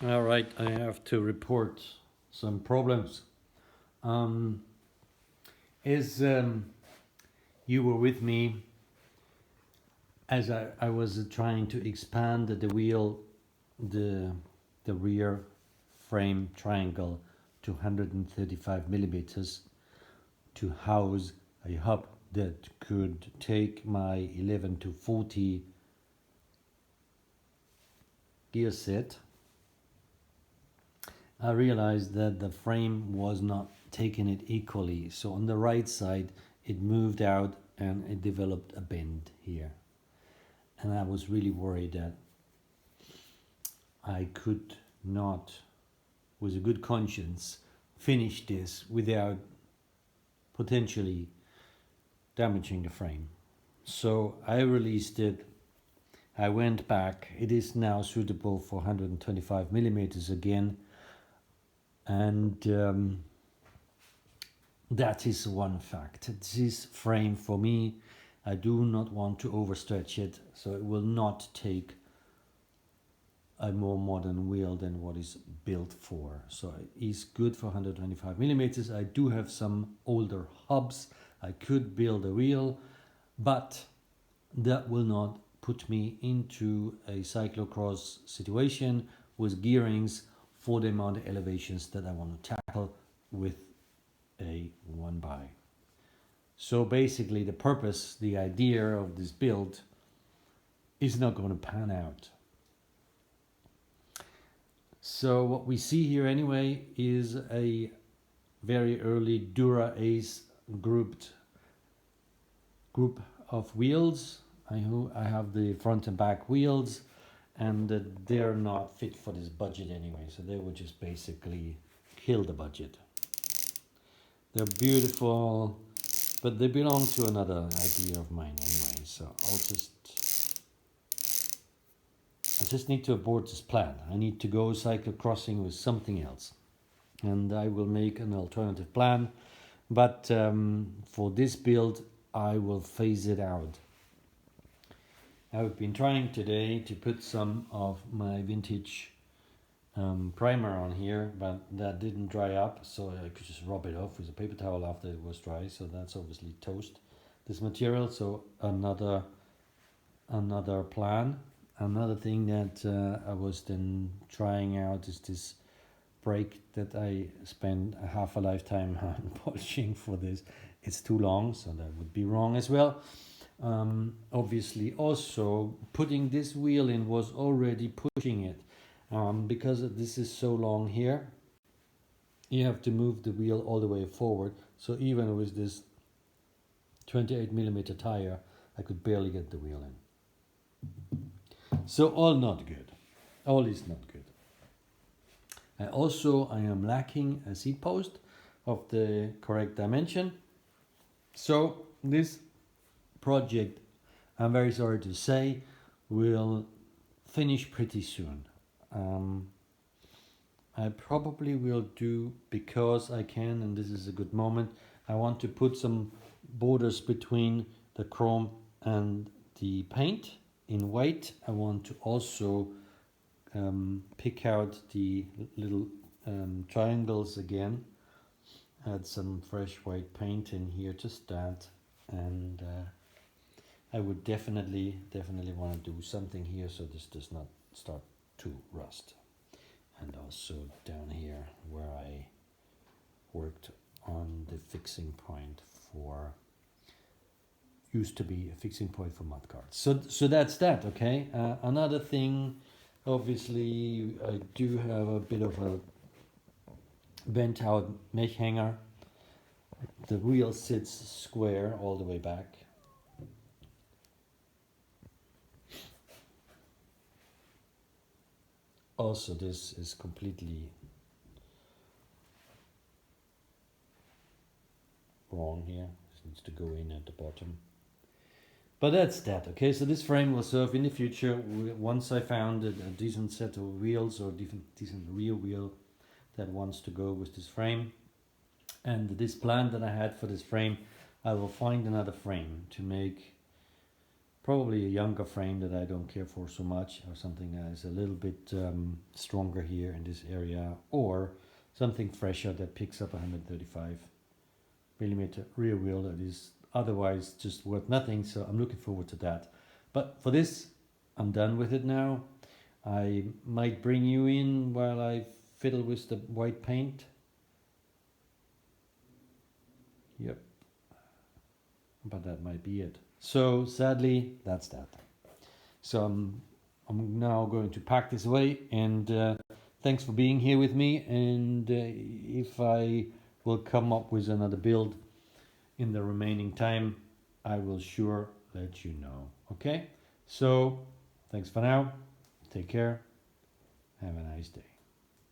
All right, I have to report some problems. Um, as you were with me as I was trying to expand the wheel, the the rear frame triangle to 135 millimeters to house a hub that could take my 11 to 40 gear set. I realized that the frame was not taking it equally. So on the right side, it moved out and it developed a bend here. And I was really worried that I could not, with a good conscience, finish this without potentially damaging the frame. So I released it. I went back. It is now suitable for 125 millimeters again. And that is one fact. This frame for me, I do not want to overstretch it, so it will not take a more modern wheel than what is built for. So it is good for 125 millimeters. I do have some older hubs. I could build a wheel, but that will not put me into a cyclocross situation with gearings for the amount of elevations that I want to tackle with a 1x. So basically the purpose, the idea of this build is not going to pan out. So what we see here anyway is a very early Dura Ace group of wheels. I have the front and back wheels, and they're not fit for this budget anyway, so they would just basically kill the budget. They're beautiful, but they belong to another idea of mine anyway, so I just need to abort this plan. I need to go cyclocrossing with something else, and I will make an alternative plan, but for this build I will phase it out. I've been trying today to put some of my vintage primer on here, but that didn't dry up, so I could just rub it off with a paper towel after it was dry. So that's obviously toast this material. So another plan. Another thing that I was then trying out is this brake that I spent a half a lifetime on polishing for this. It's too long, so that would be wrong as well. Obviously also putting this wheel in was already pushing it, because this is so long here. You have to move the wheel all the way forward, so even with this 28 millimeter tire I could barely get the wheel in. So all not good. All is not good. I am lacking a seat post of the correct dimension. So this project, I'm very sorry to say, will finish pretty soon. I probably will do, because I can, and this is a good moment, I want to put some borders between the chrome and the paint in white. I want to also pick out the little triangles again, add some fresh white paint in here, just that, and I would definitely want to do something here so this does not start to rust. And also down here where I worked on the fixing point for, used to be a fixing point for mudguards. So that's that, okay? Another thing, obviously I do have a bit of a bent out mesh hanger. The wheel sits square all the way back. Also, this is completely wrong here. This needs to go in at the bottom. But that's that, okay? So this frame will serve in the future once I found a decent set of wheels, or decent rear wheel that wants to go with this frame. And this plan that I had for this frame, I will find another frame to make Probably a younger frame that I don't care for so much, or something that is a little bit stronger here in this area, or something fresher that picks up 135 millimeter rear wheel that is otherwise just worth nothing. So I'm looking forward to that. But for this, I'm done with it now. I might bring you in while I fiddle with the white paint. Yep. But that might be it. So sadly, that's that. So I'm now going to pack this away, and thanks for being here with me. And if I will come up with another build in the remaining time, I will sure let you know. Okay? So thanks for now. Take care. Have a nice day.